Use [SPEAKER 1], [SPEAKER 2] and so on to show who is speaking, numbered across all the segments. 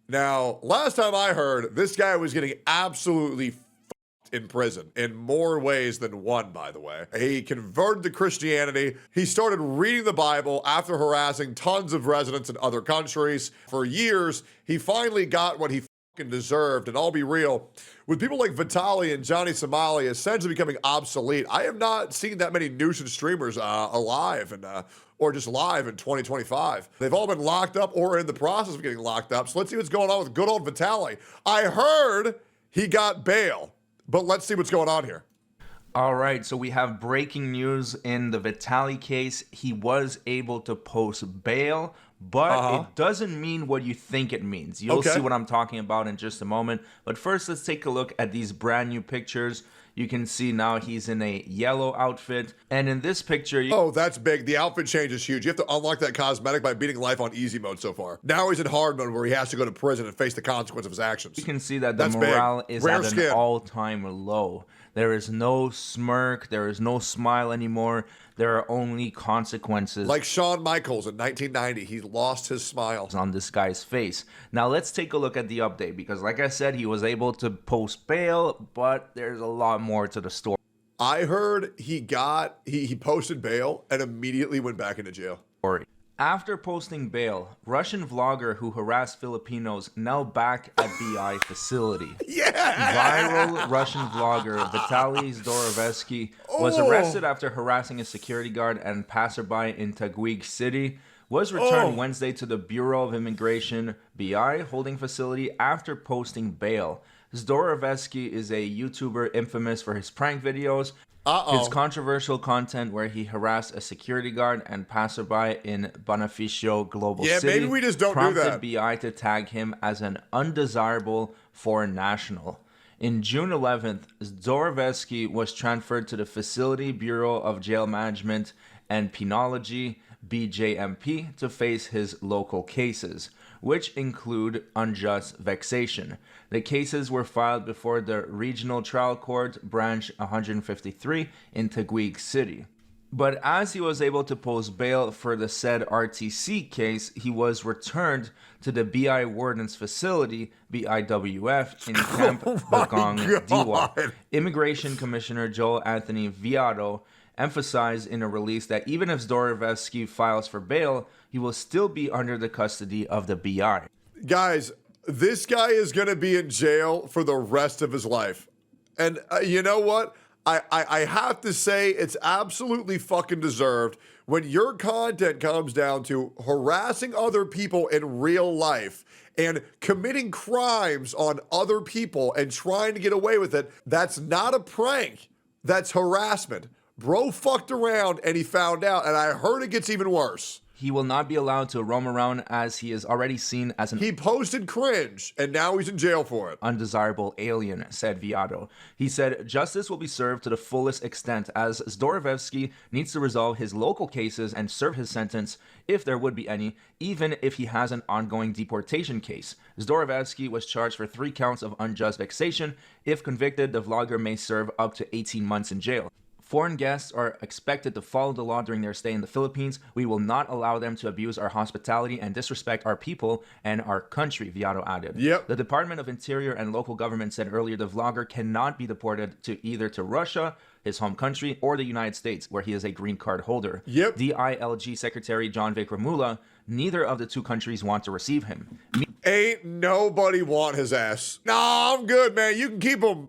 [SPEAKER 1] Now, last time I heard, this guy was getting absolutely in prison in more ways than one, by the way. He converted to Christianity. He started reading the Bible after harassing tons of residents in other countries. For years, he finally got what he fucking deserved. And I'll be real, with people like Vitaly and Johnny Somali essentially becoming obsolete, I have not seen that many Nuisance streamers alive and or just live in 2025. They've all been locked up or in the process of getting locked up. So let's see what's going on with good old Vitaly. I heard he got bail. But let's see what's going on here.
[SPEAKER 2] All right, so we have breaking news in the Vitaly case. He was able to post bail, but it doesn't mean what you think it means. You'll see what I'm talking about in just a moment. But first, let's take a look at these brand new pictures. You can see now he's in a yellow outfit. And in this picture...
[SPEAKER 1] Oh, that's big. The outfit change is huge. You have to unlock that cosmetic by beating life on easy mode so far. Now he's in hard mode where he has to go to prison and face the consequence of his actions.
[SPEAKER 2] You can see that the morale is at an all-time low. There is no smirk. There is no smile anymore. There are only consequences.
[SPEAKER 1] Like Shawn Michaels in 1990, he lost his smile
[SPEAKER 2] on this guy's face. Now let's take a look at the update, because like I said, he was able to post bail, but there's a lot more to the story.
[SPEAKER 1] I heard he posted bail and immediately went back into jail.
[SPEAKER 2] After posting bail, Russian vlogger who harassed Filipinos now back at BI facility. Viral Russian vlogger Vitaly Zdorovetsky was arrested after harassing a security guard and passerby in Taguig City. Was returned Wednesday to the Bureau of Immigration BI holding facility after posting bail. Zdorovetsky is a YouTuber infamous for his prank videos. His controversial content where he harassed a security guard and passerby in Bonifacio Global City
[SPEAKER 1] maybe we just don't
[SPEAKER 2] prompted BI to tag him as an undesirable foreign national. In June 11th, Zdorovetsky was transferred to the Facility Bureau of Jail Management and Penology, BJMP, to face his local cases, which include unjust vexation. The cases were filed before the Regional Trial Court, Branch 153 in Taguig City. But as he was able to post bail for the said RTC case, he was returned to the BI Warden's facility, BIWF, in Camp Bagong, Diwa. Immigration Commissioner Joel Anthony Viado emphasized in a release that even if Zdorovetsky files for bail, he will still be under the custody of the BI.
[SPEAKER 1] Guys, this guy is going to be in jail for the rest of his life. And you know what? I have to say it's absolutely fucking deserved when your content comes down to harassing other people in real life and committing crimes on other people and trying to get away with it. That's not a prank. That's harassment. Bro fucked around and he found out, and I heard it gets even worse.
[SPEAKER 2] He will not be allowed to roam around as he is already seen as an...
[SPEAKER 1] He posted cringe, and now he's in jail for it.
[SPEAKER 2] ...undesirable alien, said Viado. He said justice will be served to the fullest extent as Zdorovetsky needs to resolve his local cases and serve his sentence, if there would be any, even if he has an ongoing deportation case. Zdorovetsky was charged for 3 counts of unjust vexation. If convicted, the vlogger may serve up to 18 months in jail. Foreign guests are expected to follow the law during their stay in the Philippines. We will not allow them to abuse our hospitality and disrespect our people and our country, Viado added. The Department of Interior and local government said earlier the vlogger cannot be deported to either to Russia, his home country, or the United States, where he is a green card holder. DILG Secretary John Vicramula, neither of the two countries want to receive him.
[SPEAKER 1] Ain't nobody want his ass. Nah, I'm good, man. You can keep him.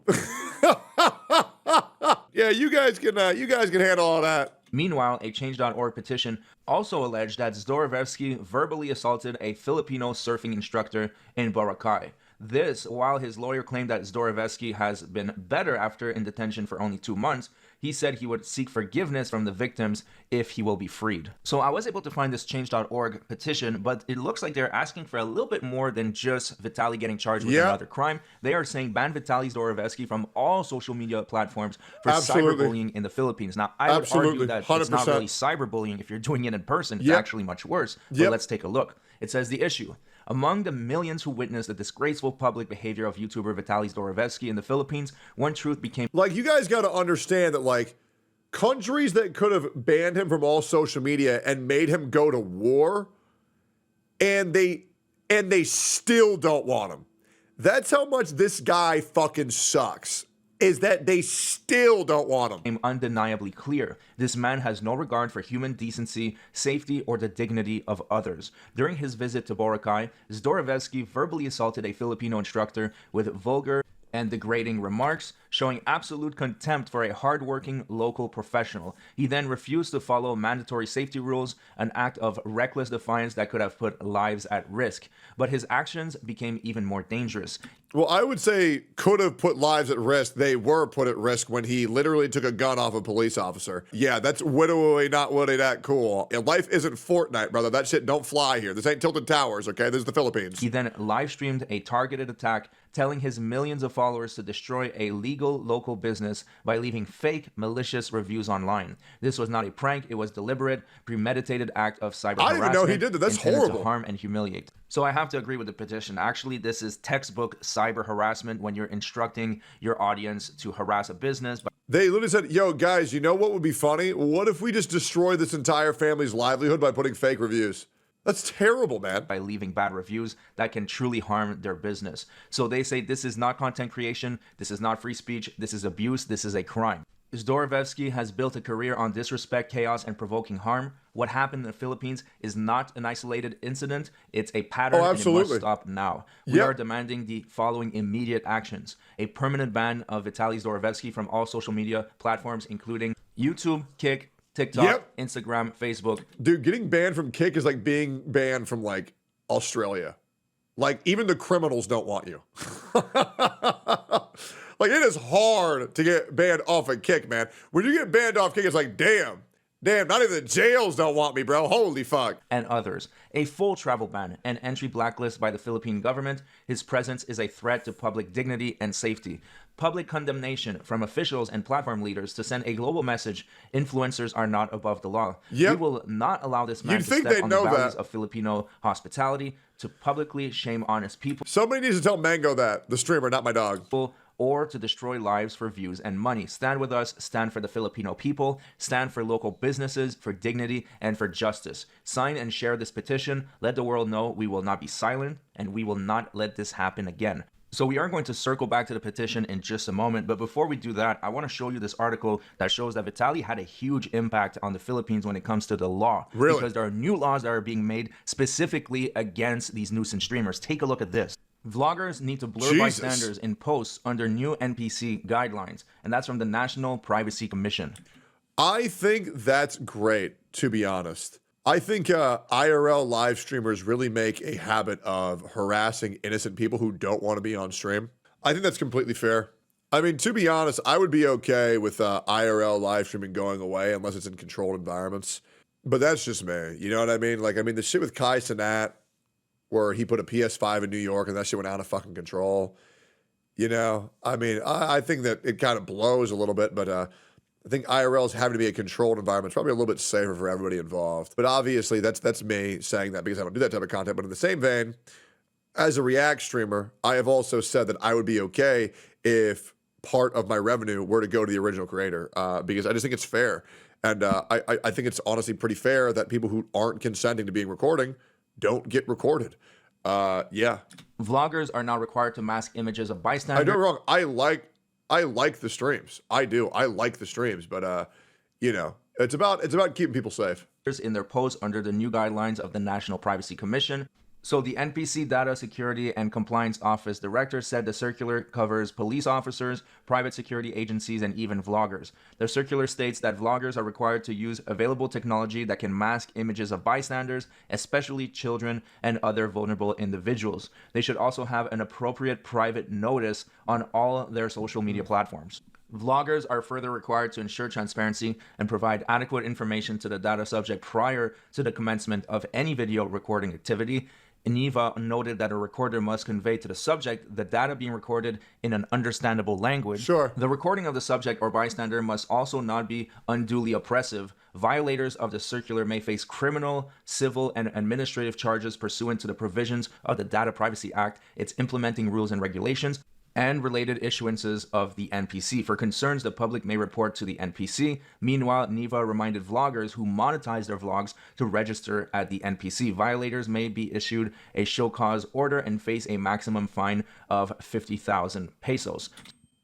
[SPEAKER 1] Yeah, you guys can handle all that.
[SPEAKER 2] Meanwhile, a Change.org petition also alleged that Zdorovetsky verbally assaulted a Filipino surfing instructor in Boracay. This, while his lawyer claimed that Zdorovetsky has been better after in detention for only 2 months, he said he would seek forgiveness from the victims if he will be freed. So I was able to find this Change.org petition, but it looks like they're asking for a little bit more than just Vitaly getting charged with another crime. They are saying ban Vitaly Zdorovetsky from all social media platforms for cyberbullying in the Philippines. Now, I would argue that 100%. It's not really cyberbullying if you're doing it in person. It's actually much worse. But let's take a look. It says the issue. Among the millions who witnessed the disgraceful public behavior of YouTuber Vitaly Zdorovetsky in the Philippines, one truth became...
[SPEAKER 1] Like, you guys got to understand that, like, countries that could have banned him from all social media and made him go to war, and they and they still don't want him. That's how much this guy fucking sucks, is that they still don't want him.
[SPEAKER 2] Became undeniably clear. This man has no regard for human decency, safety, or the dignity of others. During his visit to Boracay, Zdorowski verbally assaulted a Filipino instructor with vulgar and degrading remarks, showing absolute contempt for a hardworking local professional. He then refused to follow mandatory safety rules, an act of reckless defiance that could have put lives at risk. But his actions became even more dangerous.
[SPEAKER 1] Well, I would say could have put lives at risk. They were put at risk when he literally took a gun off a police officer. Yeah, that's widowy, not woody, that cool. And life isn't Fortnite, brother. That shit don't fly here. This ain't Tilted Towers, okay? This is the Philippines.
[SPEAKER 2] He then live-streamed a targeted attack, telling his millions of followers to destroy a legal local business by leaving fake, malicious reviews online. This was not a prank. It was deliberate, premeditated act of cyber harassment.
[SPEAKER 1] I didn't even know he did that. That's horrible.
[SPEAKER 2] To harm and humiliate. So I have to agree with the petition. Actually, this is textbook cyber harassment when you're instructing your audience to harass a business.
[SPEAKER 1] They literally said, yo, guys, you know what would be funny? What if we just destroy this entire family's livelihood by putting fake reviews? That's terrible, man.
[SPEAKER 2] By leaving bad reviews that can truly harm their business. So they say this is not content creation, this is not free speech, this is abuse, this is a crime. Zdorowski has built a career on disrespect, chaos, and provoking harm. What happened in the Philippines is not an isolated incident. It's a pattern, and it must stop now. We are demanding the following immediate actions. A permanent ban of Vitaly Zdorowski from all social media platforms, including YouTube, Kick, TikTok, Instagram, Facebook.
[SPEAKER 1] Dude, getting banned from Kick is like being banned from, like, Australia. Like, even the criminals don't want you. Like, it is hard to get banned off a Kick, man. When you get banned off Kick, it's like, damn, not even the jails don't want me, bro. Holy fuck.
[SPEAKER 2] And others. A full travel ban and entry blacklist by the Philippine government. His presence is a threat to public dignity and safety. Public condemnation from officials and platform leaders to send a global message. Influencers are not above the law. We will not allow this man to step on the values of Filipino hospitality, to publicly shame honest people.
[SPEAKER 1] Somebody needs to tell Mango that, the streamer, not my dog.
[SPEAKER 2] Or to destroy lives for views and money. Stand with us, stand for the Filipino people, stand for local businesses, for dignity, and for justice. Sign and share this petition. Let the world know we will not be silent, and we will not let this happen again. So we are going to circle back to the petition in just a moment, but before we do that, I want to show you this article that shows that Vitaly had a huge impact on the Philippines when it comes to the law.
[SPEAKER 1] Really?
[SPEAKER 2] Because there are new laws that are being made specifically against these nuisance streamers. Take a look at this. Vloggers need to blur bystanders in posts under new NPC guidelines, and that's from the National Privacy Commission.
[SPEAKER 1] I think that's great, to be honest. I think IRL live streamers really make a habit of harassing innocent people who don't want to be on stream. I think that's completely fair. I mean, to be honest, I would be okay with IRL live streaming going away unless it's in controlled environments. But that's just me. You know what I mean? Like, I mean, the shit with Kai Cenat, where he put a PS5 in New York and that shit went out of fucking control. You know, I mean, I think that it kind of blows a little bit, but I think IRLs having to be a controlled environment is probably a little bit safer for everybody involved. But obviously, that's me saying that because I don't do that type of content. But in the same vein, as a React streamer, I have also said that I would be okay if part of my revenue were to go to the original creator because I just think it's fair. And I think it's honestly pretty fair that people who aren't consenting to being recording don't get recorded. Yeah.
[SPEAKER 2] Vloggers are now required to mask images of bystanders.
[SPEAKER 1] I don't wrong. I like the streams. I do. I like the streams, but you know, it's about keeping people safe.
[SPEAKER 2] In their posts under the new guidelines of the National Privacy Commission. So the NPC Data Security and Compliance Office Director said the circular covers police officers, private security agencies, and even vloggers. The circular states that vloggers are required to use available technology that can mask images of bystanders, especially children and other vulnerable individuals. They should also have an appropriate private notice on all their social media platforms. Vloggers are further required to ensure transparency and provide adequate information to the data subject prior to the commencement of any video recording activity. Iniva noted that a recorder must convey to the subject the data being recorded in an understandable language.
[SPEAKER 1] Sure.
[SPEAKER 2] The recording of the subject or bystander must also not be unduly oppressive. Violators of the circular may face criminal, civil, and administrative charges pursuant to the provisions of the Data Privacy Act, its implementing rules and regulations, and related issuances of the NPC. For concerns, the public may report to the NPC. Meanwhile, Neva reminded vloggers who monetize their vlogs to register at the NPC. Violators may be issued a show cause order and face a maximum fine of 50,000 pesos.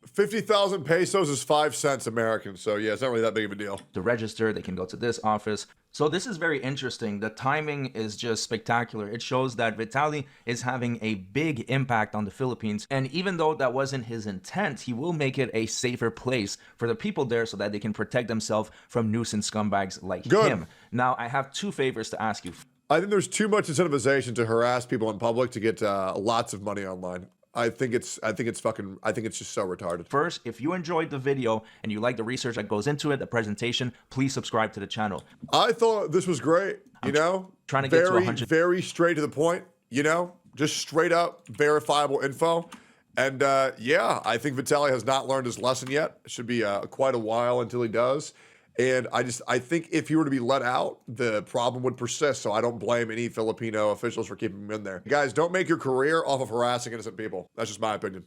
[SPEAKER 1] 50,000 pesos is 5 cents American, so yeah, it's not really that big of a deal.
[SPEAKER 2] To register, they can go to this office. So this is very interesting. The timing is just spectacular. It shows that Vitaly is having a big impact on the Philippines. And even though that wasn't his intent, he will make it a safer place for the people there so that they can protect themselves from nuisance scumbags like him. Now, I have 2 favors to ask you.
[SPEAKER 1] I think there's too much incentivization to harass people in public to get lots of money online. I think it's just so retarded.
[SPEAKER 2] First, if you enjoyed the video and you like the research that goes into it, the presentation, please subscribe to the channel.
[SPEAKER 1] I thought this was great, you know?
[SPEAKER 2] Trying to get to 100.
[SPEAKER 1] Very straight to the point, you know? Just straight up verifiable info. And yeah, I think Vitaly has not learned his lesson yet. It should be quite a while until he does. And I think if he were to be let out, the problem would persist. So I don't blame any Filipino officials for keeping him in there. Guys, don't make your career off of harassing innocent people. That's just my opinion.